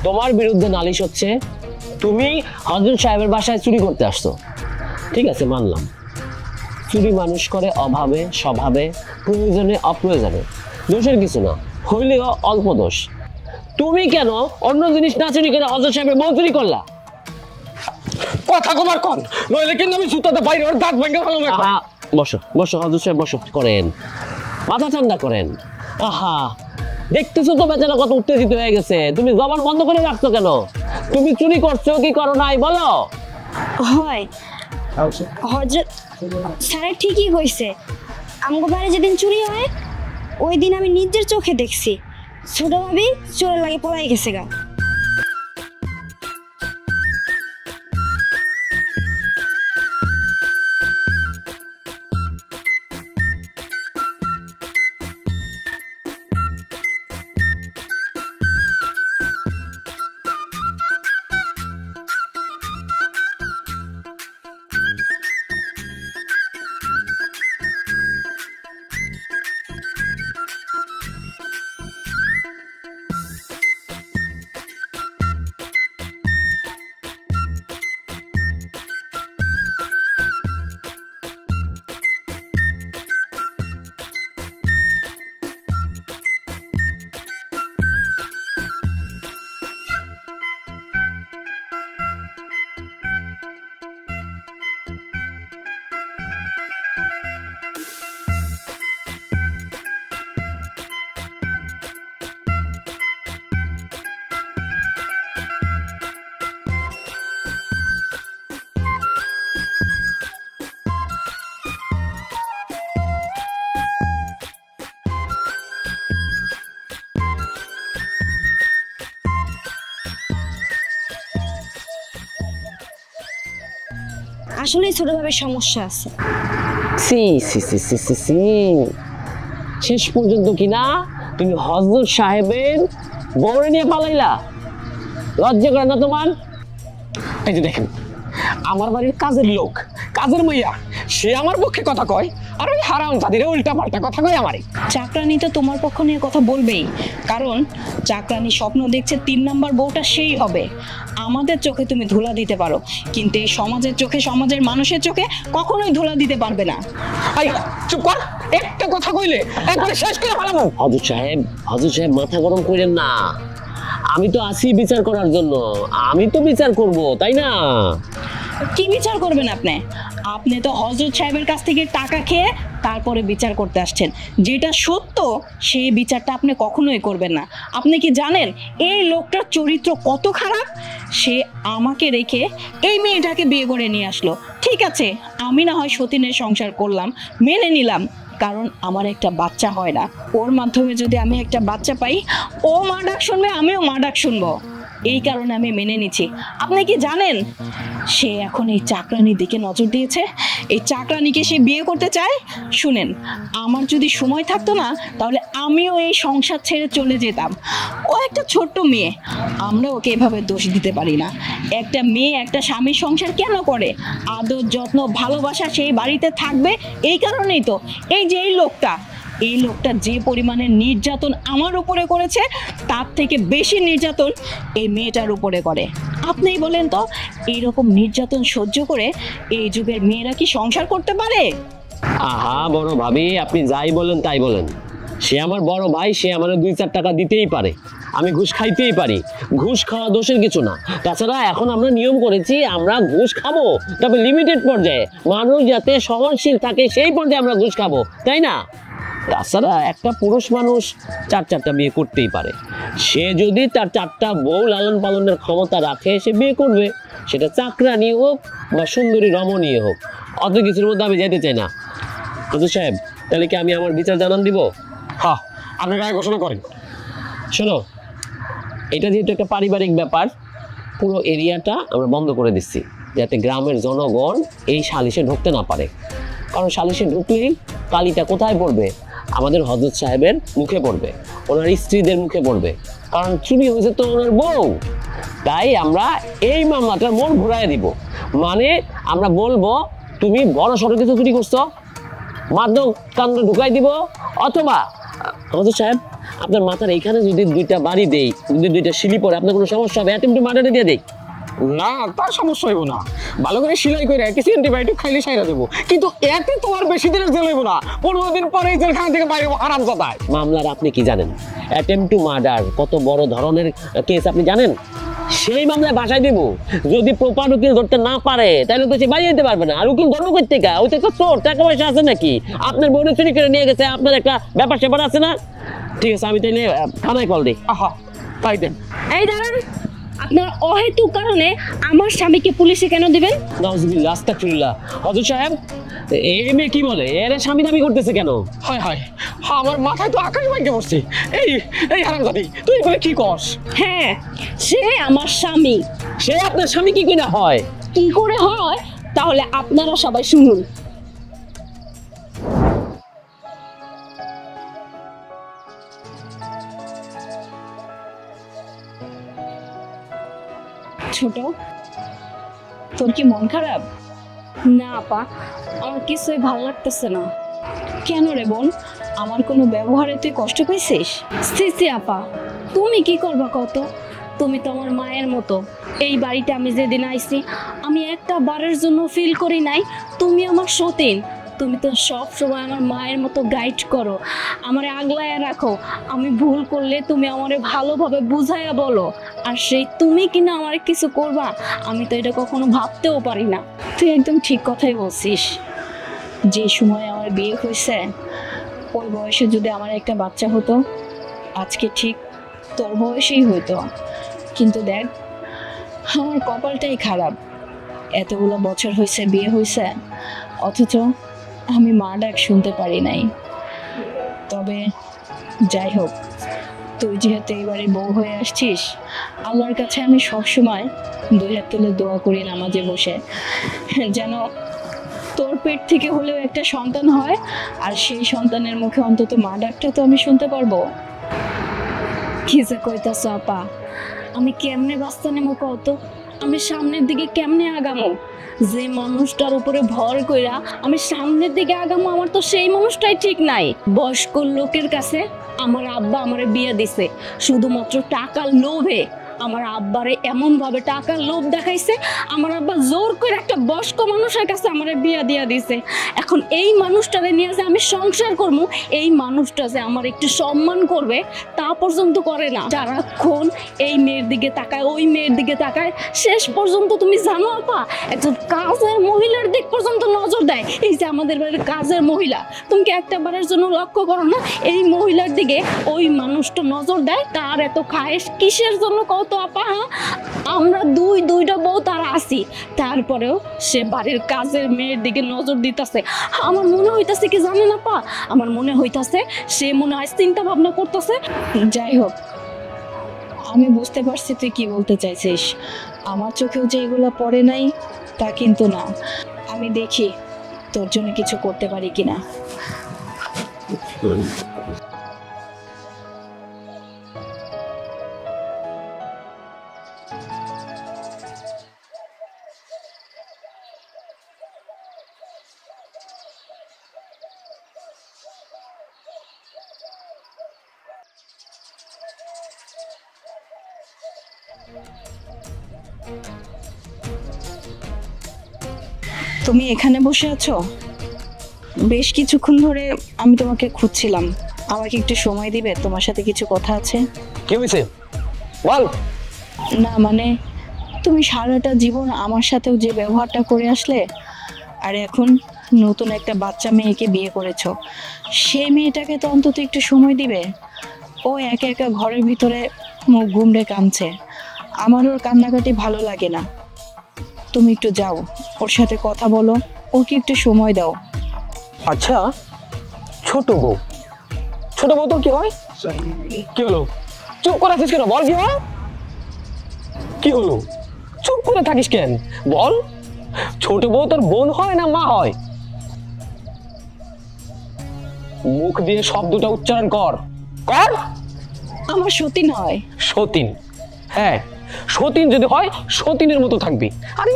তোমার বিরুদ্ধে নালিশ হচ্ছে তুমি হযরত সাহেবের বাসায় চুরি করতে আসছো। ঠিক আছে, মানলাম, চুরি মানুষ করে অভাবে, স্বভাবে, প্রয়োজনে, অপ্রয়োজনে, দোষের কিছু না, হইলেও অল্প দোষ। তুমি কেন অন্য জিনিস না চুরি করে হযরত সাহেবের বউ চুরি করলা? কথা কমার কন, নইলে কিন্তু আমি জুতাতে বাইরে ওর দাঁত ভেঙে ফেলাম। বসো বসো হযরত সাহেব, বসো, করেন, মাথা ঠান্ডা করেন। আহা, দেখতেছো তো বেচারা কত উত্তেজিত হয়ে গেছে। তুমি জবান বন্ধ করে রাখছো কেন? তুমি চুরি করছো কি করো নাই বলো। হয় হযরত স্যার ঠিকই কইছে, আমগো বাড়ি যেদিন চুরি হয় ওই দিন আমি নিজের চোখে দেখছি ছোট ভাবি চোরের লাগে পলাই গেছে গা। আসলে ছোট ভাবের সমস্যা আছে। সি সি সি সি সি সি, শেষ পর্যন্ত কিনা তুমি হযরত সাহেবের বউরে নিয়ে পালাইলা? লজ্জা করে না তোমার? এই যে দেখেন, আমার বাড়ির কাজের লোক, কাজের মাইয়া, সে আমার পক্ষে কথা কয়, আর ওই হারামজাদিরা উল্টা পাল্টা কথা কয় আমারে। চাকরানি তো তোমার পক্ষ নিয়ে কথা বলবেই, কারণ চাকরানি স্বপ্ন দেখছে 3 নাম্বার বউটা সেই হবে। আমাদের চোখে তুমি ধুলা দিতে পারো, কিন্তু এই সমাজের চোখে, সমাজের মানুষের চোখে কখনোই ধুলা দিতে পারবে না। আই চুপ কর, একটা কথা কইলে একবারে শেষ করে ফেলাবো। হযরত সাহেব মাথা গরম করেন না। আমি তো আছি বিচার করার জন্য, আমি তো বিচার করব, তাই না? কি বিচার করবেন আপনি? আপনি তো হযরত সাহেবের কাছ থেকে টাকা খেয়ে তারপরে বিচার করতে আসছেন। যেটা সত্য সেই বিচারটা আপনি কখনোই করবেন না। আপনি কি জানেন এই লোকটার চরিত্র কত খারাপ? সে আমাকে রেখে এই মেয়েটাকে বিয়ে করে নিয়ে আসলো। ঠিক আছে, আমি না হয় সতীনের সংসার করলাম, মেনে নিলাম, কারণ আমার একটা বাচ্চা হয় না। ওর মাধ্যমে যদি আমি একটা বাচ্চা পাই, ও মা ডাক শুনবে, আমিও মা ডাক শুনবো, এই কারণে আমি মেনে নিচ্ছি। আপনি কি জানেন সে এখন এই চাকরানির দিকে নজর দিয়েছে? এই চাকরানিকে সে বিয়ে করতে চায়। শুনেন, আমার যদি সময় থাকতো না তাহলে আমিও এই সংসার ছেড়ে চলে যেতাম। ও একটা ছোট্ট মেয়ে, আমরা ওকে এভাবে দোষ দিতে পারি না। একটা মেয়ে একটা স্বামীর সংসার কেন করে? আদর, যত্ন, ভালোবাসা সেই বাড়িতে থাকবে, এই কারণেই তো এই যে এই লোকটা যে পরিমাণের নির্যাতন আমার উপরে করেছে, তার থেকে বেশি নির্যাতন এই মেয়েটার উপরে করে। আপনিই বলেন তো, এইরকম নির্যাতন সহ্য করে এই যুগের মেয়েরা কি সংসার করতে পারে? আহা বড় ভাবি, আপনি যাই বলেন তাই বলেন, সে আমার বড় ভাই, সে আমার 2-4 টাকা দিতেই পারে, আমি ঘুষ খাইতেই পারি। ঘুষ খাওয়া দোষের কিছু না। তাছাড়া এখন আমরা নিয়ম করেছি আমরা ঘুষ খাবো, তবে লিমিটেড পর্যায়ে, মানুষ যাতে সহনশীল থাকে সেই পর্যায়ে আমরা ঘুষ খাবো, তাই না? তাছাড়া একটা পুরুষ মানুষ 4-4টা বিয়ে করতেই পারে। সে যদি তার 4টা বউ লালন পালনের ক্ষমতা রাখে, সে বিয়ে করবে, সেটা চাকরানি হোক বা সুন্দরী রমণী হোক। অত কিছুর মধ্যে আমি যেতে চাই না। হযরত সাহেব, তাহলে কি আমি আমার বিচার জানান দিব? হ্যাঁ, আপনি রায় ঘোষণা করেন। শোনো, এটা যেহেতু একটা পারিবারিক ব্যাপার, পুরো এরিয়াটা আমরা বন্ধ করে দিচ্ছি, যাতে গ্রামের জনগণ এই সালিশে ঢুকতে না পারে। কারণ সালিশে ঢুকলেই কালিটা কোথায় পড়বে? আমাদের হযরত সাহেবের মুখে পড়বে, ওনার স্ত্রীদের মুখে পড়বে, কারণ চুরি হয়েছে তো ওনার বউ। তাই আমরা এই মামলাটার মোড় ঘুরাই দিব। মানে আমরা বলবো তুমি বড় সড়ো কিছু চুরি করছো, মাদক কাণ্ড ঢুকাই দিব, অথবা হযরত সাহেব আপনার মাথার এইখানে যদি 2টা বাড়ি দেই, যদি 2টা শিলি পড়ে, আপনার কোনো সমস্যা হবে? অ্যাটেম্প টু মার্ডারে দিয়ে দেই? না, তার সমস্যা হইব না, ভালো করে সেলাই করে কিছু অ্যান্টিবায়োটিক খাইলে সাইরা দেবো, কিন্তু এতে তোমার বেশি দিনের জেল হইব না, 15 দিন পরে জেলখানা থেকে বাইরে আরাম জাদায়। মামলার আপনি কি জানেন? অ্যাটেম্প টু মার্ডার কত বড় ধরনের কেস আপনি জানেন? সেই মামলায় বাসায় দিব। যদি প্রপার উকিল ধরতে না পারে তাহলে তো সে বাড়িয়ে দিতে পারবে না। আর উকিল ধর্ম করতে কা? ওই তো চোর, টাকা পয়সা আছে নাকি? আপনার বোনের চুরি করে নিয়ে গেছে, আপনার একটা ব্যাপার স্যাপার আছে না? ঠিক আছে, আমি তাইলে থানায় কল দিই। আহা, তাই দেন। এই দাঁড়ান, আপনার অহেতুক কারণে আমার স্বামীকে পুলিশে কেন দিবেন? নাউজুবিল্লাহ, আস্তাগফিরুল্লাহ। হযরত সাহেব, এই মেয়ে কি বলে? এর স্বামী দাবি করতেছে কেন? হায় হায়, আমার মাথায় তো আকাশ ভাঙ্গে পড়ছে। এই এই হারামজাদি, তুই এগুলো কি করস? হ্যাঁ, সে আমার স্বামী। সে আপনার স্বামী কি করে হয়? কি করে হয় তাহলে আপনারা সবাই শুনুন। ছোট, তোর কি মন খারাপ? না আপা, আমার কিছুই ভালো লাগতেছে না। কেন রে বোন, আমার কোনো ব্যবহারে তুই কষ্ট পাইছিস? সি আপা, তুমি কি করবা কত? তুমি তো আমার মায়ের মতো। এই বাড়িতে আমি যেদিন আইছি, আমি একটা বারের জন্য ফিল করি নাই তুমি আমার সতীন। তুমি তো সব সময় আমার মায়ের মতো গাইড করো, আমারে আগলায় রাখো। আমি ভুল করলে তুমি আমারে ভালোভাবে বুঝাইয়া বলো। আর সেই তুমি কিনা আমারে কিছু করবা, আমি তো এটা কখনো ভাবতেও পারি না। তুই একদম ঠিক কথাই বলছিস। যে সময় আমার বিয়ে হয়েছে, ওই বয়সে যদি আমার একটা বাচ্চা হতো, আজকে ঠিক তোর বয়সেই হতো। কিন্তু দেখ, আমার কপালটাই খারাপ। এতগুলো বছর হয়েছে বিয়ে হয়েছে, অথচ আমি মা ডাক শুনতে পারি নাই। তবে যাই হোক, তুই যেহেতু এবারে বউ হয়ে আসছিস, আল্লাহর কাছে আমি সবসময় 2 হাত তুলে দোয়া করি নামাজে বসে, যেন তোর পেট থেকে হলেও একটা সন্তান হয়, আর সেই সন্তানের মুখে অন্তত মা ডাকটা তো আমি শুনতে পারবো। কি যে কইতাছো আপা, আমি কেমনে বাস্তা নেবো কত? আমি সামনের দিকে কেমনে আগামো? যে মানুষটার উপরে ভর কইরা আমি সামনের দিকে আগামো, আমার তো সেই মানুষটাই ঠিক নাই। বয়স্ক লোকের কাছে আমার আব্বা আমারে বিয়ে দিছে শুধুমাত্র টাকার লোভে। আমার আব্বারে এমন ভাবে টাকার লোভ দেখাইছে, আমার আব্বা জোর করে একটা বয়স্ক মানুষের কাছে আমারে বিয়ে দিয়া দিছে। এখন এই মানুষটারে নিয়ে যে আমি সংসার করবো, এই মানুষটা যে আমার একটু সম্মান করবে তা পর্যন্ত করে না। সারাক্ষণ এই মেয়ের দিকে তাকায়, ওই মেয়ের দিকে তাকায়। শেষ পর্যন্ত তুমি জানো আপা, একজন কাজের মহিলার দিক পর্যন্ত নজর দেয়। এই যে আমাদের বাড়ির কাজের মহিলা, তুমি কি একটা বারের জন্য লক্ষ্য করো না এই মহিলার দিকে ওই মানুষটা নজর দেয়? তার এত খায়েশ কিসের জন্য কত আপা? আমরা দুইটা বউ তারা আছি, তারপরেও সে বাড়ির কাজের মেয়ের দিকে নজর দিতেছে। আমার মনে হইতাছে কি জানেন আপা, আমার মনে হইতাছে সে মনে হয় চিন্তা ভাবনা করতেছে। যাই হোক, আমি বুঝতে পারছি তুই কি বলতে চাইছিস। আমার চোখেও যে এগুলো পড়ে নাই তা কিন্তু না। আমি দেখি তোর জন্য কিছু করতে পারি কিনা। তুমি এখানে বসে আছো? বেশ কিছুক্ষণ ধরে আমি তোমাকে খুঁজছিলাম। আমাকে একটু সময় দিবে? তোমার সাথে কিছু কথা আছে। কি হয়েছে বল। না মানে, তুমি সারাটা জীবন আমার সাথেও যে ব্যবহারটা করে আসলে, আর এখন নতুন একটা বাচ্চা মেয়েকে বিয়ে করেছো, সেই মেয়েটাকে তো অন্তত একটু সময় দিবে। ও একা একা ঘরের ভিতরে মুখ গুমড়ে কাঁদছে। আমার ওর কান্নাকাটি ভালো লাগে না। তুমি একটু যাও, ওর সাথে কথা বলো, ওকে একটু সময় দাও। আচ্ছা, ছোট বউ তোর কি হয়? কি হলো? চুপ করে আছিস কেন? বল কি হয়? কি হলো? চুপ করে থাকিস কেন? বল। ছোট বউ তোর বোন হয় না মা হয়? মুখ দিয়ে শব্দটা উচ্চারণ কর। আমার সতীন হয়। সতীন? হ্যাঁ, সতীন যদি হয় সতীনের মতো থাকবি। আরে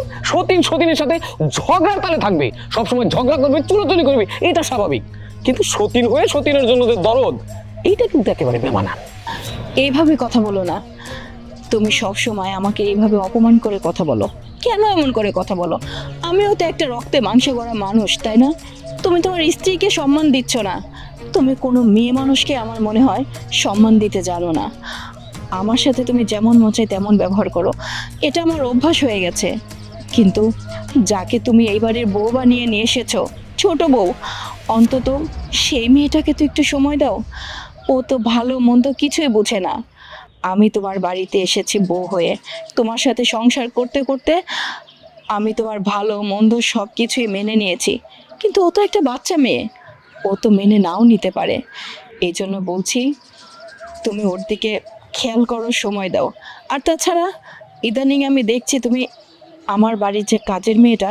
সতীনের সাথে ঝগড়ার তালে থাকবে, সবসময় ঝগড়া করবে, চুলোচুলি করবে, এটা স্বাভাবিক। কিন্তু সতীন হয়ে সতীনের জন্য যে দরদ, এইটা কিন্তু একেবারে বেমানান। এইভাবে কথা বলো না। তুমি সব সময় আমাকে এইভাবে অপমান করে কথা বলো। কেন এমন করে কথা বলো? আমিও তো একটা রক্তে মাংসে গড়া মানুষ, তাই না? তুমি তোমার স্ত্রীকে সম্মান দিচ্ছ না। তুমি কোনো মেয়ে মানুষকে আমার মনে হয় সম্মান দিতে জানো না। আমার সাথে তুমি যেমন মন চাই তেমন ব্যবহার করো, এটা আমার অভ্যাস হয়ে গেছে। কিন্তু যাকে তুমি এই বাড়ির বউ বানিয়ে নিয়ে এসেছো, ছোট বউ, অন্তত সেই মেয়েটাকে তো একটু সময় দাও। ও তো ভালো মন্দ কিছুই বোঝে না। আমি তোমার বাড়িতে এসেছি বউ হয়ে, তোমার সাথে সংসার করতে করতে আমি তোমার ভালো মন্দ সব কিছুই মেনে নিয়েছি। কিন্তু ও তো একটা বাচ্চা মেয়ে, ও তো মেনে নাও নিতে পারে। এই জন্য বলছি, তুমি ওর দিকে খেয়াল করো, সময় দাও। আর তাছাড়া ইদানিং আমি দেখছি তুমি আমার বাড়ির যে কাজের মেয়েটা,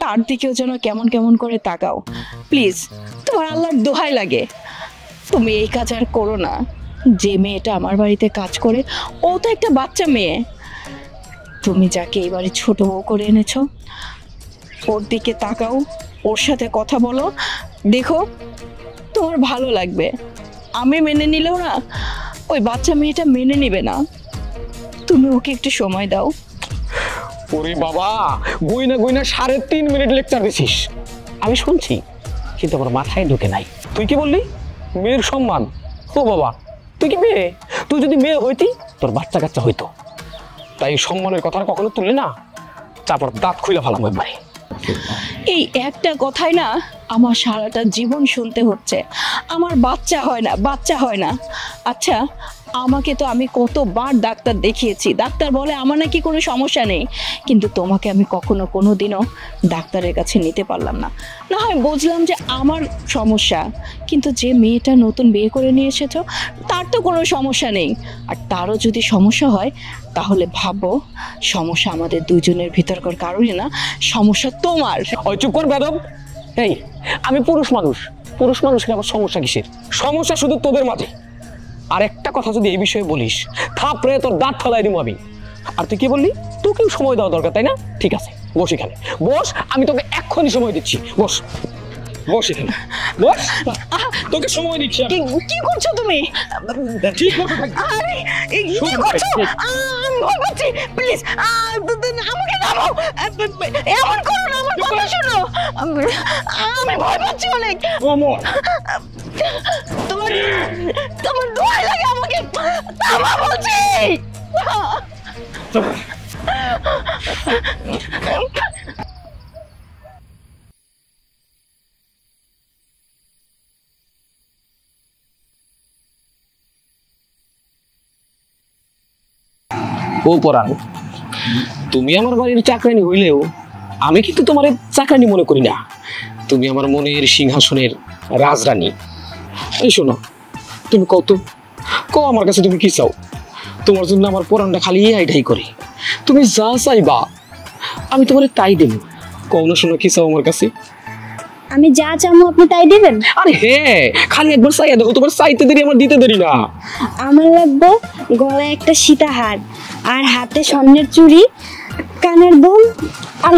তার দিকেও যেন কেমন কেমন করে তাকাও। প্লিজ, তোমার আল্লাহর দোহাই লাগে, তুমি এই কাজ আর করো না। যে মেয়েটা আমার বাড়িতে কাজ করে, ও তো একটা বাচ্চা মেয়ে। তুমি যাকে এই বাড়ি ছোট বউ করে এনেছো, ওর দিকে তাকাও, ওর সাথে কথা বলো, দেখো তোমার ভালো লাগবে। আমি মেনে নিলেও না, ওই বাচ্চা মেয়েটা মেনে নিবে না। তুমি ওকে একটু সময় দাও। ওরে বাবা, গইনা গইনা 3.5 মিনিট লেকচার দিছিস, আমি শুনছি, কিন্তু আমার মাথায় ঢুকে নাই। তুই কি বললি? মেয়ের সম্মান? ও বাবা, তুই কি মেয়ে? তুই যদি মেয়ে হইতি তোর বাচ্চা কাচ্চা হইতো। তাই সম্মানের কথা কখনো তুললি না, তারপর দাঁত খুলে ফেলাম একবারে। এই একটা কথাই না আমার সারাটা জীবন শুনতে হচ্ছে, আমার বাচ্চা হয় না, বাচ্চা হয় না। আচ্ছা, আমাকে তো আমি কতবার ডাক্তার দেখিয়েছি, ডাক্তার বলে আমার নাকি কোনো সমস্যা নেই, কিন্তু তোমাকে আমি কখনো কোনো দিনও ডাক্তারের কাছে নিতে পারলাম না। না হয় বুঝলাম যে আমার সমস্যা, কিন্তু যে মেয়েটা নতুন বিয়ে করে নিয়ে এসেছো, তার তো কোনো সমস্যা নেই। আর তারও যদি সমস্যা হয়, তাহলে ভাবো সমস্যা আমাদের দুজনের ভিতরকার কারোরই না, সমস্যা তোমার। ওই চুপ কর বেদব। এই, আমি পুরুষ মানুষ, পুরুষ মানুষের আবার সমস্যা কিসের? সমস্যা শুধু তোদের মাঝে। আর একটা কথা যদি এই বিষয়ে বলিস, থাপড়ে তোর দাঁত ফেলাই দিব আমি। আর তুই কি বললি? তোকেও সময় দেওয়া দরকার, তাই না? ঠিক আছে, বস এখানে, বস, আমি তোকে এক্ষুনি সময় দিচ্ছি। বস, বস এখানে, বস, তোকে সময় দিচ্ছি আমি। কি করছো তুমি? ঠিক মতো থাক। আরে, কি করছো? আমি ভয় পাচ্ছি, প্লিজ আমাকে নামাও। এমন করো না, আমার কথা শোনো। আমি ভয় পাচ্ছি অনেক। ওমর, তোমার তোমার দোয়াই লাগে আমাকে থামা বলছি। ও পরাণ, তুমি আমার বাড়ির চাকরানি হইলেও আমি কিন্তু তোমার চাকরানি মনে করি না। তুমি আমার মনের সিংহাসনের রাজরানী। এই শোনো, তুমি কত কও আমার কাছে তুমি কি চাও? তোমার জন্য আমার পরাণটা খালি আইটাই করে। তুমি যা চাইবা আমি তোমার তাই দেব। কও না শোনো, কি চাও আমার কাছে? আমি যা চামো আপনি তাই দিবেন? আরে হ্যাঁ, খালি একবার চাইয়া দেখো, তোমার চাইতে দেরি আমার দিতে দেরি না। আমার লাগবে গলায় একটা সীতাহার, আর হাতে স্বর্ণের চুড়ি, কানের দুল, আর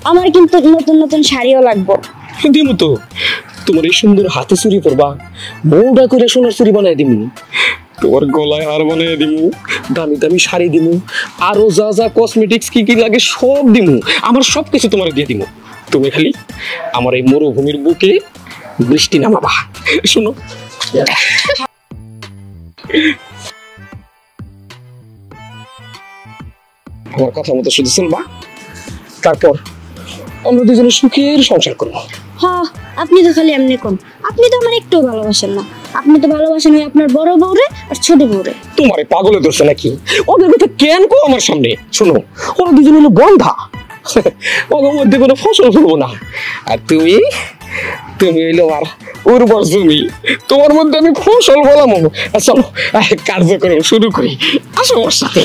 আমার কিন্তু নতুন নতুন শাড়িও লাগবে। দিমু তো, তোমার এই সুন্দর হাতে চুরি পরবা, বউটা করে সোনার চুরি বানাই দিমু, তোমার গলায় হার বানাই দিমু, দামি দামি শাড়ি দিমু, আরো যা যা কসমেটিক্স কি কি লাগে সব দিমু। আমার সব কিছু তোমার দিয়ে দিমু। তুমি খালি আমার এই মরুভূমির বুকে বৃষ্টি নামাবা। শোনো, আমার কথা মতো শুধু শুনবা, তারপর আমরা দুজনে সুখের সংসার করবো। হ্যাঁ, আপনি তো খালি এমনি কোন, আপনি তো আমার একটু ভালোবাসেন না। আপনি তো ভালোবাসেন ওই আপনার বড় বউরে আর ছোট বউরে। তোমারে পাগলে ধরছে নাকি? ওদের কথা কেন কো আমার সামনে? শোনো, ওরা দুজন হলো বন্ধা, ওদের মধ্যে কোনো ফসল ফলবো না। আর তুমি তুমি হইলো আর উর্বর জমি, তোমার মধ্যে আমি ফসল ফলাম। চলো কার্যক্রম শুরু করি, আসো ওর সাথে।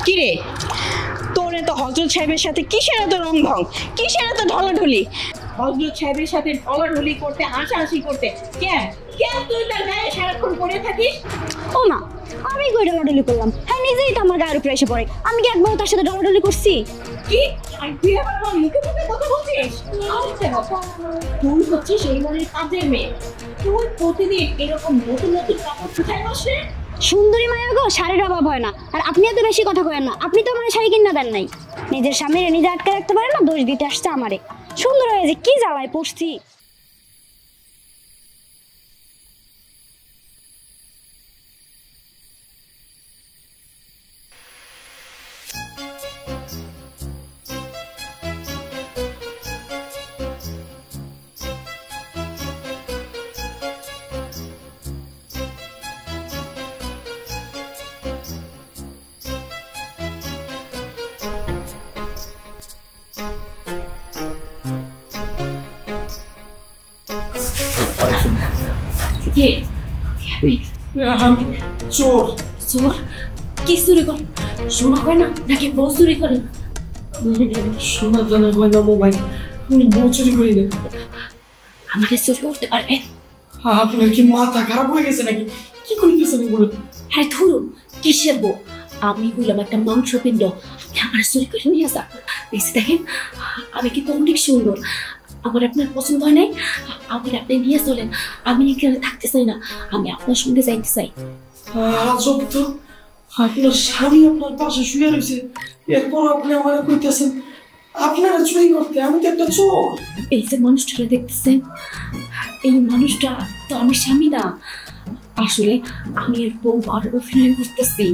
কিরে, তোর এত হজরত সাহেবের সাথে কিসের এত রং ঢং, কিসের এত ঢলাঢলি? হজরত সাহেবের সাথে ঢলাঢলি করতে, হাসাহাসি করতে কেন তুই তার গায়ে সারাক্ষণ পড়ে থাকিস? ও মা, আমি কই ডলাডলি করলাম? হ্যাঁ, নিজেই তো আমার গায়ের উপরে এসে পড়ে। আমি কি একবার তার সাথে ডলাডলি করছি? কি আর তুই আবার আমার মুখে মুখে কথা বলছিস? তুই হচ্ছিস এই বাড়ির কাজের মেয়ে, তুই প্রতিদিন এরকম নতুন নতুন কাপড় কোথায় বসে? সুন্দরী মায়া গো, শাড়ির অভাব হয় না। আর আপনি এত বেশি কথা কয়েন না। আপনি তো আমার শাড়ি কিনা দেন নাই। নিজের সামনে নিজে আটকে রাখতে পারেন না, দোষ দিতে আসছে আমারে। সুন্দর হয়ে যে কি জ্বালায় পড়ছি। কে? আমি চোর। চোর? কি চুরি করে? সোনা করে না নাকি বউ চুরি করে? সোনা জানা হয় না মোবাইল, আমি বউ চুরি করি না। আমাকে চুরি করতে পারবে? আপনার কি মাথা খারাপ হয়ে গেছে নাকি? কি করিতেছেন এগুলো? হ্যাঁ ধরু, কিসের বউ? আমি হইলাম একটা মাংসপিণ্ড, আপনি আমার চুরি করে নিয়ে আসা। বেশি দেখেন, আমি কিন্তু অনেক সুন্দর। আমার আপনার পছন্দ হয় নাই, আমার আপনি নিয়ে চলেন। আমি এখানে থাকতে চাই না, আমি আপনার সঙ্গে যাইতে চাই। আজব তো, আপনার স্বামী আপনার পাশে শুয়ে রয়েছে, এরপর আপনি আমার কইতেছেন আপনারা চুরি করতে? আমি তো একটা চোর। এই যে মানুষটা দেখতেছেন, এই মানুষটা তো আমার স্বামী না। আসলে আমি এর বউ বারবার অভিনয় করতেছি।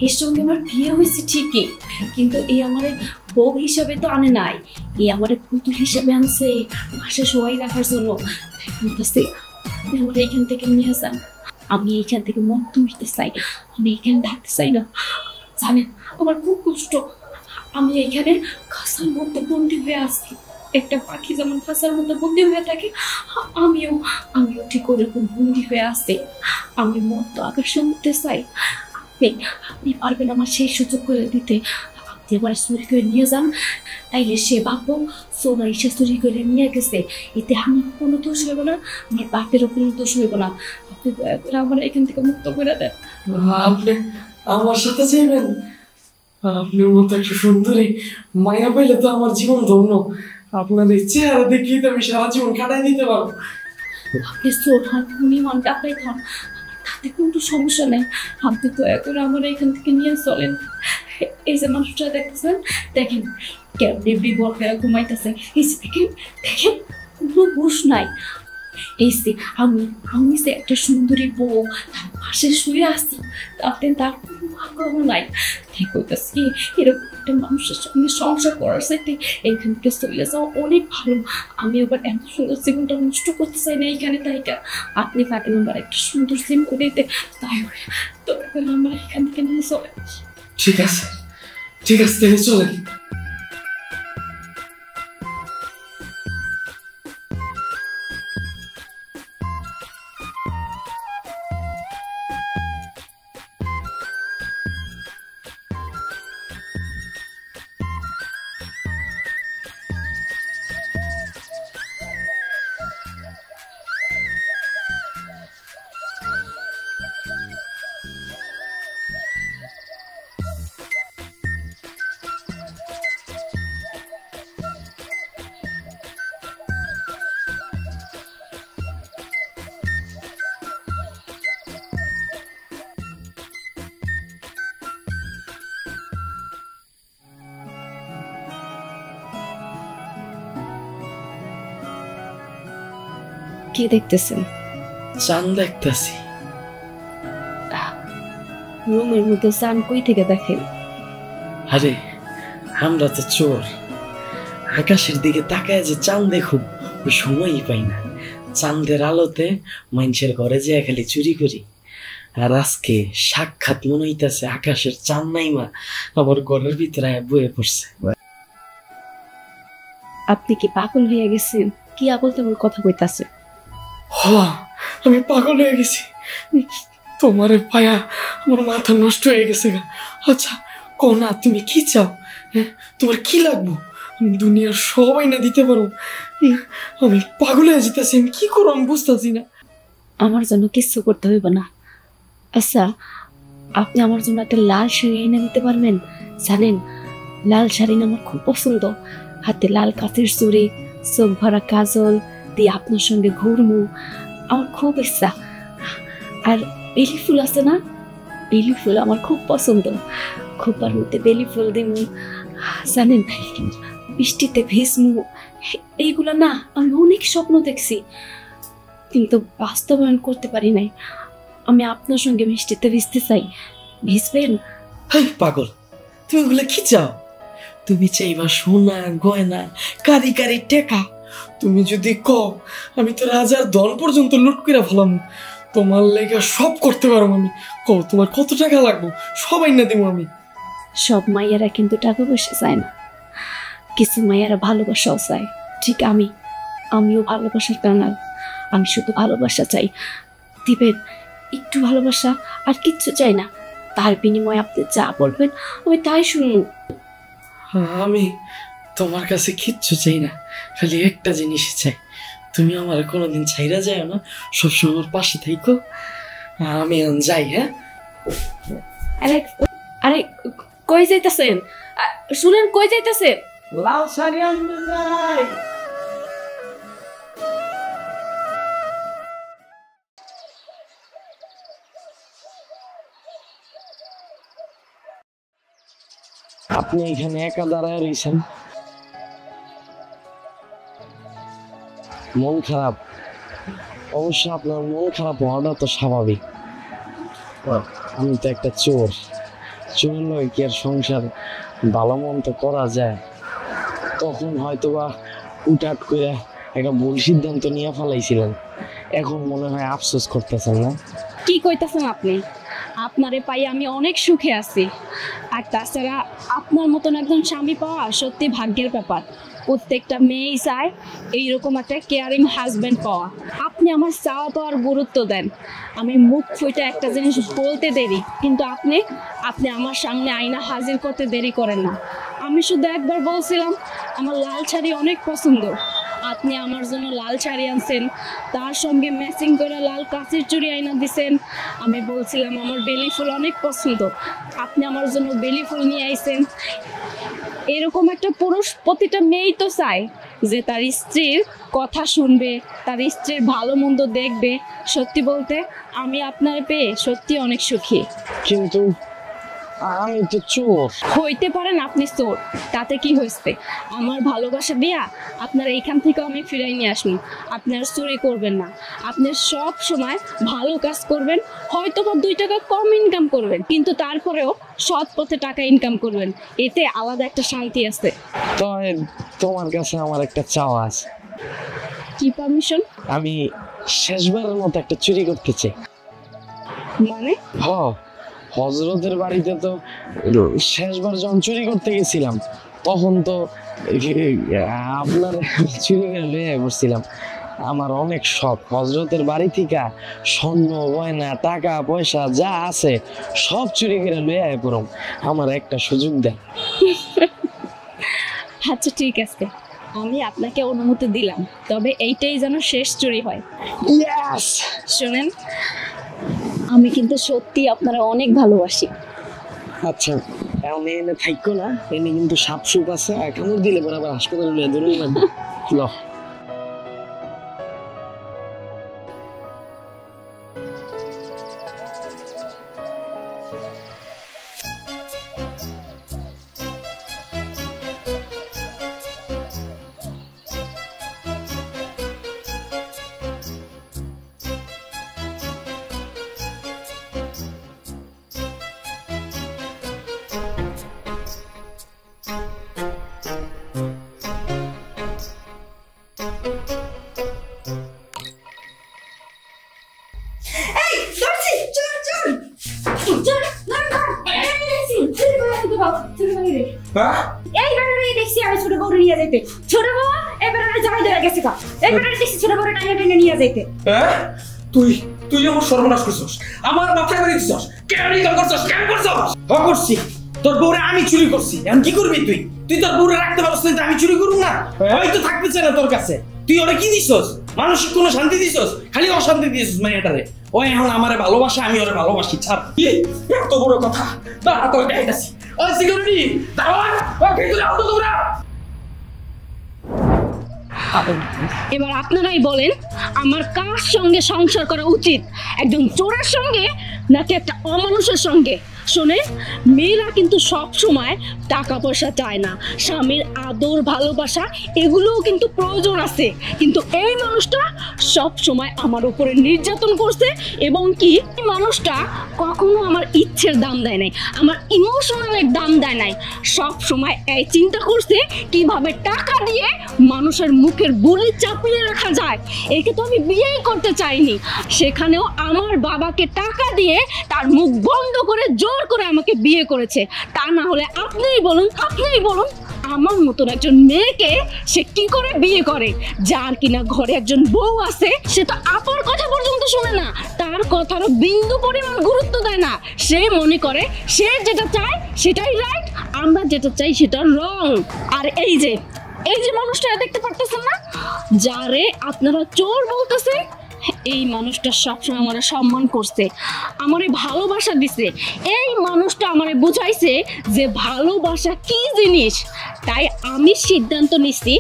এর সঙ্গে আমার বিয়ে হয়েছে ঠিকই, কিন্তু এই আমার বউ হিসাবে তো আনে নাই, এই আমার পুতুল হিসাবে আনছে পাশে সবাই রাখার জন্য। বলতেছি আপনি আমার এখান থেকে নিয়ে যান, আমি এইখান থেকে মুক্ত হইতে চাই, আমি এখানে থাকতে চাই না। জানেন আমার খুব কষ্ট, আমি এখানে খাঁচার মধ্যে বন্দি হয়ে আসছি। একটা পাখি যেমন খাঁচার মধ্যে বন্দি হয়ে থাকে, আমিও আমিও ঠিক ওরকম বন্দি হয়ে আসছি। আমি মুক্ত আকাশে উঠতে চাই। আপনি পারবেন আমার সেই সুযোগ করে দিতে? আপনি এবার চুরি করে নিয়ে যান, তাইলে সে ভাববো সোনা এসে চুরি করে নিয়ে গেছে, এতে আমার কোনো দোষ হইব না, আমার বাপেরও কোনো দোষ হইব না। আপনি দয়া করে আমার এখান থেকে মুক্ত করে দেন। আপনি আমার সাথে চাইবেন? আপনার মতো একটা সুন্দরী মায়া পাইলে তো আমার জীবন ধন্য। আপনার এই চেহারা দেখিয়ে তো আমি সারা জীবন কাটাই দিতে পারবো। আপনি চোর হন, বিমান ডাকাইত হন, তাতে কোনো সমস্যা নেই। আপনি দয়া করে আমার এখান থেকে নিয়ে চলেন। এই যে মানুষটা দেখতেছেন, দেখেন কেমনি বিবর হয়ে ঘুমাইতেছে। এই যে দেখেন দেখেন, কোনো ঘুষ নাই। এই যে আমি আমি যে একটা সুন্দরী বউ তার পাশে শুয়ে আছি, তাতে তার কোনো আগ্রহ নাই। ঠিক হইতেছি এরকম একটা মানুষের সঙ্গে সংসার করার সাথে এইখান থেকে চলে যাওয়া অনেক ভালো। আমি আবার এত সুন্দর জীবনটা নষ্ট করতে চাই না এইখানে। তাইটা আপনি তাকে আমার একটা সুন্দর জীবন করে দিতে, তাই তবে আমার এখান থেকে নিয়ে চলে। ঠিক আছে, ঠিক আছে, তাহলে চলেন। কি দেখতেছেন? চাঁদ দেখতেছি। রুমের মধ্যে চান কই থেকে দেখেন? আরে আমরা তো চোর, আকাশের দিকে তাকায় যে চাঁদ দেখুন ওই সময়ই পাই না। চাঁদের আলোতে মানুষের ঘরে যে খালি চুরি করি। আর আজকে সাক্ষাৎ মনে হইতেছে আকাশের চাঁদ নাই মা আমার ঘরের ভিতরে বয়ে পড়ছে। আপনি কি পাগল হয়ে গেছেন? কি আবল তেমন কথা কইতাছে? হ, আমি পাগল হয়ে গেছি। তোমার পায়া আমার মাথা নষ্ট হয়ে গেছে গা। আচ্ছা কও না, তুমি কি চাও? হ্যাঁ, তোমার কি লাগবো? আমি দুনিয়ার সবাই না দিতে পারো। আমি পাগল হয়ে যেতেছি, আমি কি করবো আমি বুঝতেছি না। আমার জন্য কিচ্ছু করতে হইব না। আচ্ছা, আপনি আমার জন্য একটা লাল শাড়ি এনে দিতে পারবেন? জানেন, লাল শাড়ি না আমার খুব পছন্দ। হাতে লাল কাচের চুড়ি, চোখ ভরা কাজল দিয়ে আপনার সঙ্গে ঘুরমু, আমার খুব ইচ্ছা। আর বেলি ফুল আছে না, বেলি ফুল আমার খুব পছন্দ। খোপার মধ্যে বেলি ফুল দিমু, জানেন, বৃষ্টিতে ভিজমু। এইগুলো না আমি অনেক স্বপ্ন দেখছি, কিন্তু বাস্তবায়ন করতে পারি নাই। আমি আপনার সঙ্গে বৃষ্টিতে ভিজতে চাই, ভিজবেন? পাগল, তুমি ওগুলো কি চাও? তুমি চাইবা সোনা গয়না কারি কারি টেকা। তুমি যদি কও আমি তো রাজার দল পর্যন্ত লুট করে ফেলাম, তোমার লেগে সব করতে পারবো আমি। কও তোমার কত টাকা লাগবে, সবাই না দেবো আমি। সব মাইয়ারা কিন্তু টাকা পয়সা চায় না, কিছু মাইয়ারা ভালোবাসাও চায়। ঠিক আমিও ভালোবাসার কাঙাল, আমি শুধু ভালোবাসা চাই। দিবেন একটু ভালোবাসা, আর কিচ্ছু চাই না। তার বিনিময়ে আপনি যা বলবেন আমি তাই শুনবো। আমি তোমার কাছে কিচ্ছু চাই না, খালি একটা জিনিস চাই, তুমি আমার কোনোদিন ছাইরা যায় না, সবসময় আমার পাশে থাইকো। আমি এখন যাই। হ্যাঁ, আরে আরে কই যাইতাছেন? শুনেন, কই যাইতাছেন? লাল শাড়ি আনতে যাই। আপনি এখানে একা দাঁড়ায় রয়েছেন, মন খারাপ। অবশ্য আপনার মন খারাপ হওয়াটা তো স্বাভাবিক। আমি তো একটা চোর, চোর নয় কি আর সংসার ভালো মন তো করা যায়? তখন হয়তো বা উঠাট করে একটা ভুল সিদ্ধান্ত নিয়ে ফেলাইছিলেন, এখন মনে হয় আফসোস করতেছেন না? কি কইতাছেন আপনি? আপনারে পাই আমি অনেক সুখে আছি। আর তাছাড়া আপনার মতন একজন স্বামী পাওয়া সত্যি ভাগ্যের ব্যাপার। প্রত্যেকটা মেয়েই চায় এইরকম একটা কেয়ারিং হাজব্যান্ড পাওয়া। আপনি আমার চাওয়া পাওয়ার গুরুত্ব দেন। আমি মুখ ফুটে একটা জিনিস বলতে দেরি, কিন্তু আপনি আমার সামনে আয়না হাজির করতে দেরি করেন না। আমি শুধু একবার বলছিলাম আমার লাল শাড়ি অনেক পছন্দ, আপনি আমার জন্য লাল শাড়ি আনছেন, তার সঙ্গে ম্যাচিং করে লাল কাচের চুড়ি আইনা দিছেন। আমি বলছিলাম আমার বেলি ফুল অনেক পছন্দ, আপনি আমার জন্য বেলি ফুল নিয়ে আইছেন। এরকম একটা পুরুষ প্রতিটা মেয়েই তো চায় যে তার স্ত্রীর কথা শুনবে, তার স্ত্রীর ভালো মন্দ দেখবে। সত্যি বলতে আমি আপনার পেয়ে সত্যি অনেক সুখী। কিন্তু আমি তো চোর। হইতে পারেন আপনি চোর, তাতে কি হয়েছে? আমার ভালোবাসা দিয়া আপনার এইখান থেকে আমি ফিরাই নিয়ে আসুন। আপনার চুরি করবেন না, আপনি সব সময় ভালো কাজ করবেন। হয়তো বা 2 টাকা কম ইনকাম করবেন, কিন্তু তারপরেও সৎ পথে টাকা ইনকাম করবেন, এতে আলাদা একটা শান্তি আছে। তবে তোমার কাছে আমার একটা চাওয়া আছে। কি পারমিশন? আমি শেষবারের মতো একটা চুরি করতে চাই। মানে? হজরতের বাড়িতে তো শেষবার যখন চুরি করতে গেছিলাম তখন তো আপনার চুরি করে লয়ে পড়ছিলাম। আমার অনেক শখ হজরতের বাড়ি থেকে স্বর্ণ গয়না টাকা পয়সা যা আছে সব চুরি করে লয়ে পড়ম। আমার একটা সুযোগ দেন। আচ্ছা ঠিক আছে, আমি আপনাকে অনুমতি দিলাম, তবে এইটাই যেন শেষ চুরি হয়। ইয়েস। শোনেন, আমি কিন্তু সত্যি আপনারা অনেক ভালোবাসি। আচ্ছা এখন এনে থাকো না, এনে কিন্তু সাপ সুপ আছে, কামড় দিলে পরে আবার হাসপাতালে নিয়ে ধরুন না। এই বেড়ারে দেখছি আমি ছোট বউরে নিয়ে যাইতে। ছোট বউ এই বেড়ারে জামাই ধরে গেছে কা। এই বেড়ারে দেখছি ছোট বউরে টাইনে টাইনে নিয়ে যাইতে। হ্যাঁ, তুই আমার সর্বনাশ করছস, আমার মাথায় বাড়ি দিছস। কেন এই কাম করছস? কেন করছস? করছি, তোর বউরে আমি চুরি করছি। এখন কি করবি তুই? তুই তোর বউরে রাখতে পারছিস না, আমি চুরি করব না? হয়তো থাকতে চাই না তোর কাছে। তুই ওরা কি দিছস? মানসিক কোনো শান্তি দিছস? খালি অশান্তি দিছস মেয়েটারে। ও এখন আমারে ভালোবাসে, আমি ওরে ভালোবাসি। ছাড়। এত বড় কথা। দাঁড়া তো দেখাইতাছি। ওই সিকিউরিটি, দাঁড়া। ও ভিতরে আও তো তোমরা। এবার আপনারাই বলেন আমার কার সঙ্গে সংসার করা উচিত, একজন চোরের সঙ্গে নাকি একটা অমানুষের সঙ্গে? শোনে, মেয়েরা কিন্তু সব সময় টাকা পয়সা চায় না, স্বামীর আদর ভালোবাসা এগুলোও কিন্তু প্রয়োজন আছে, কিন্তু এই মানুষটা সব সময় আমার উপরে নির্যাতন করছে এবং কি এই মানুষটা কখনো আমার ইচ্ছের দাম দেয় নাই, আমার ইমোশনালের দাম দেয় নাই, সব সময় এই চিন্তা করছে কিভাবে টাকা দিয়ে মানুষের মুখের বুলি চাপিয়ে রাখা যায়। একে তো আমি বিয়েই করতে চাইনি, সেখানেও আমার বাবাকে টাকা দিয়ে তার মুখ বন্ধ করে জোর করে আমাকে বিয়ে করেছে। তা না হলে আপনিই বলুন আমার মতন একজন মেয়েকে সে কি করে বিয়ে করে? যার কিনা ঘরে একজন বউ আছে, সে তো আপার কথা পর্যন্ত শোনে না, তার কথারও বিন্দু পরিমাণ গুরুত্ব দেয় না। সে মনে করে সে যেটা চায় সেটাই রাইট, আমরা যেটা চাই সেটা রং। আর এই যে মানুষটা দেখতে পারতেছেন না, যারে আপনারা চোর বলতেছে, এই মানুষটা সবসময় আমারে সম্মান করছে, আমারে ভালোবাসা দিছে। এই মানুষটা আমারে বুঝাইছে যে ভালোবাসা কি জিনিস। তাই আমি সিদ্ধান্ত নিচ্ছি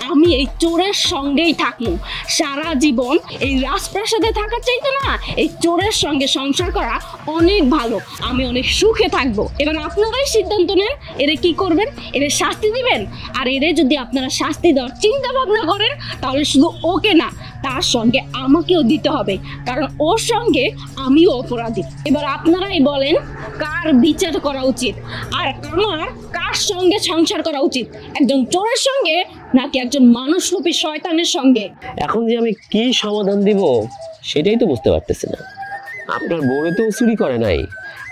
আমি এই চোরের সঙ্গেই থাকবো সারা জীবন। এই রাজপ্রাসাদে থাকার চাইতে না এই চোরের সঙ্গে সংসার করা অনেক ভালো, আমি অনেক সুখে থাকবো। এবার আপনারাই সিদ্ধান্ত নেন, এরে কি করবেন? এরে শাস্তি দিবেন? আর এরে যদি আপনারা শাস্তি দেওয়ার চিন্তা ভাবনা করেন তাহলে শুধু ওকে না, তার সঙ্গে আমাকেও দিতে হবে, কারণ ওর সঙ্গে আমিও অপরাধী। এবার আপনারাই বলেন কার বিচার করা উচিত, আর আমার কার সঙ্গে সংসার করা উচিত, একজন চোরের সঙ্গে নাকি একজন মানুষরূপী শয়তানের সঙ্গে? এখন যে আমি কি সমাধান দিব সেটাই তো বুঝতে পারতেছি না। আপনার বউরে তো চুরি করে নাই,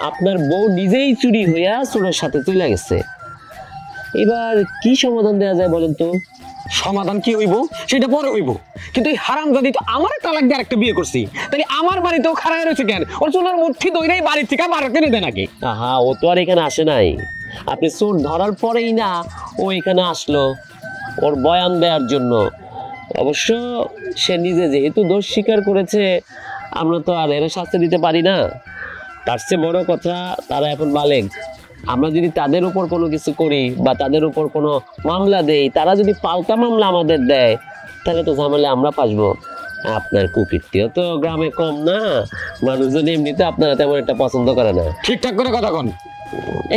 আপনার বউ নিজেই চুরি হইয়া চোরের সাথে চলে গেছে। এবার কি সমাধান দেওয়া যায় বলেন তো? সমাধান কি হইব সেটা পরে হইব, কিন্তু এই হারামজাদি তো আমার তালাক দিয়ে আরেকটা বিয়ে করছি, তাহলে আমার বাড়িতেও খারাপ রয়েছে কেন? ওর চুলার মুঠি দইরাই বাড়ি থেকে বাড়াতে নিতে নাকি? আহা, ও তো আর এখানে আসে নাই, আপনি চোর ধরার পরেই না ও এখানে আসলো ওর বয়ান দেওয়ার জন্য। অবশ্য সে নিজে যেহেতু দোষ স্বীকার করেছে, আমরা তো আর এর শাস্তি দিতে পারি না। তার চেয়ে বড় কথা, তারা এখন বালেগ। আমরা যদি তাদের উপর কোনো কিছু করি বা তাদের উপর কোনো মামলা দেই, তারা যদি পাল্টা মামলা আমাদের দেয়, তাহলে তো ঝামেলা আমরা ফাঁসবো। আপনার কুকীর্তিও তো গ্রামে কম না, মানুষজন এমনিতে আপনারা তেমন একটা পছন্দ করে না। ঠিকঠাক করে কথা কন।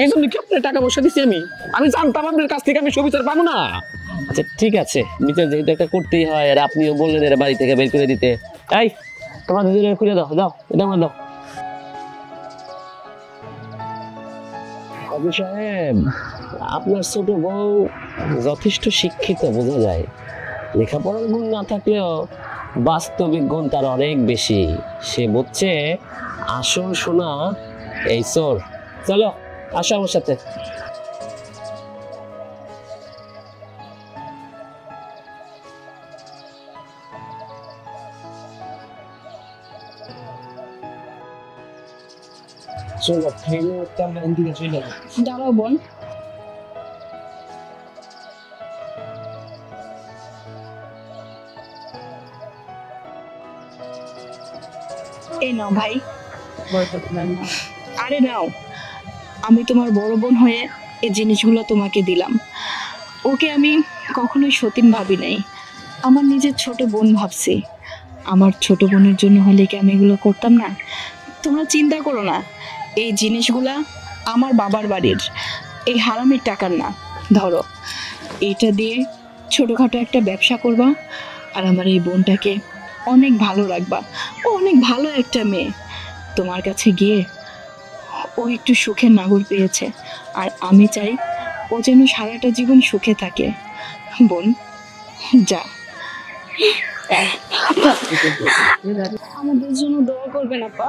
এই জন্য কি আপনার টাকা পয়সা দিচ্ছি আমি জানতাম আপনার কাছ থেকে আমি সুবিচার পাবো না। আচ্ছা ঠিক আছে, বিচার যেহেতু একটা করতেই হয়, আর আপনিও বললেন এরা বাড়ি থেকে বের করে দিতে, এই তোমার দুজনের খুলে দাও, দাও এটা আমার দাও। বাবু সাহেব, আপনার ছোট বউ যথেষ্ট শিক্ষিত বোঝা যায়, লেখাপড়ার গুণ না থাকলেও বাস্তবিক গুণ তার অনেক বেশি। সে বুঝছে আসল সোনা এই চোর। চলো আসো আমার সাথে। চলো ট্রেনে আমরা এদিকে চলে যাবো। দাঁড়াও বোন, এই নাও ভাই। আরে নাও, আমি তোমার বড় বোন হয়ে এই জিনিসগুলো তোমাকে দিলাম। ওকে আমি কখনোই সতীন ভাবি নাই, আমার নিজের ছোট বোন ভাবছি। আমার ছোট বোনের জন্য হলে কি আমি এগুলো করতাম না? তোমরা চিন্তা করো না, এই জিনিসগুলা আমার বাবার বাড়ির, এই হারামের টাকার না। ধরো, এইটা দিয়ে ছোটোখাটো একটা ব্যবসা করবা, আর আমার এই বোনটাকে অনেক ভালো রাখবা। ও অনেক ভালো একটা মেয়ে, তোমার কাছে গিয়ে ও একটু সুখের নাগর পেয়েছে, আর আমি চাই ও যেন সারাটা জীবন সুখে থাকে। বোন যা, আমাদের জন্য দোয়া করবেন আপা।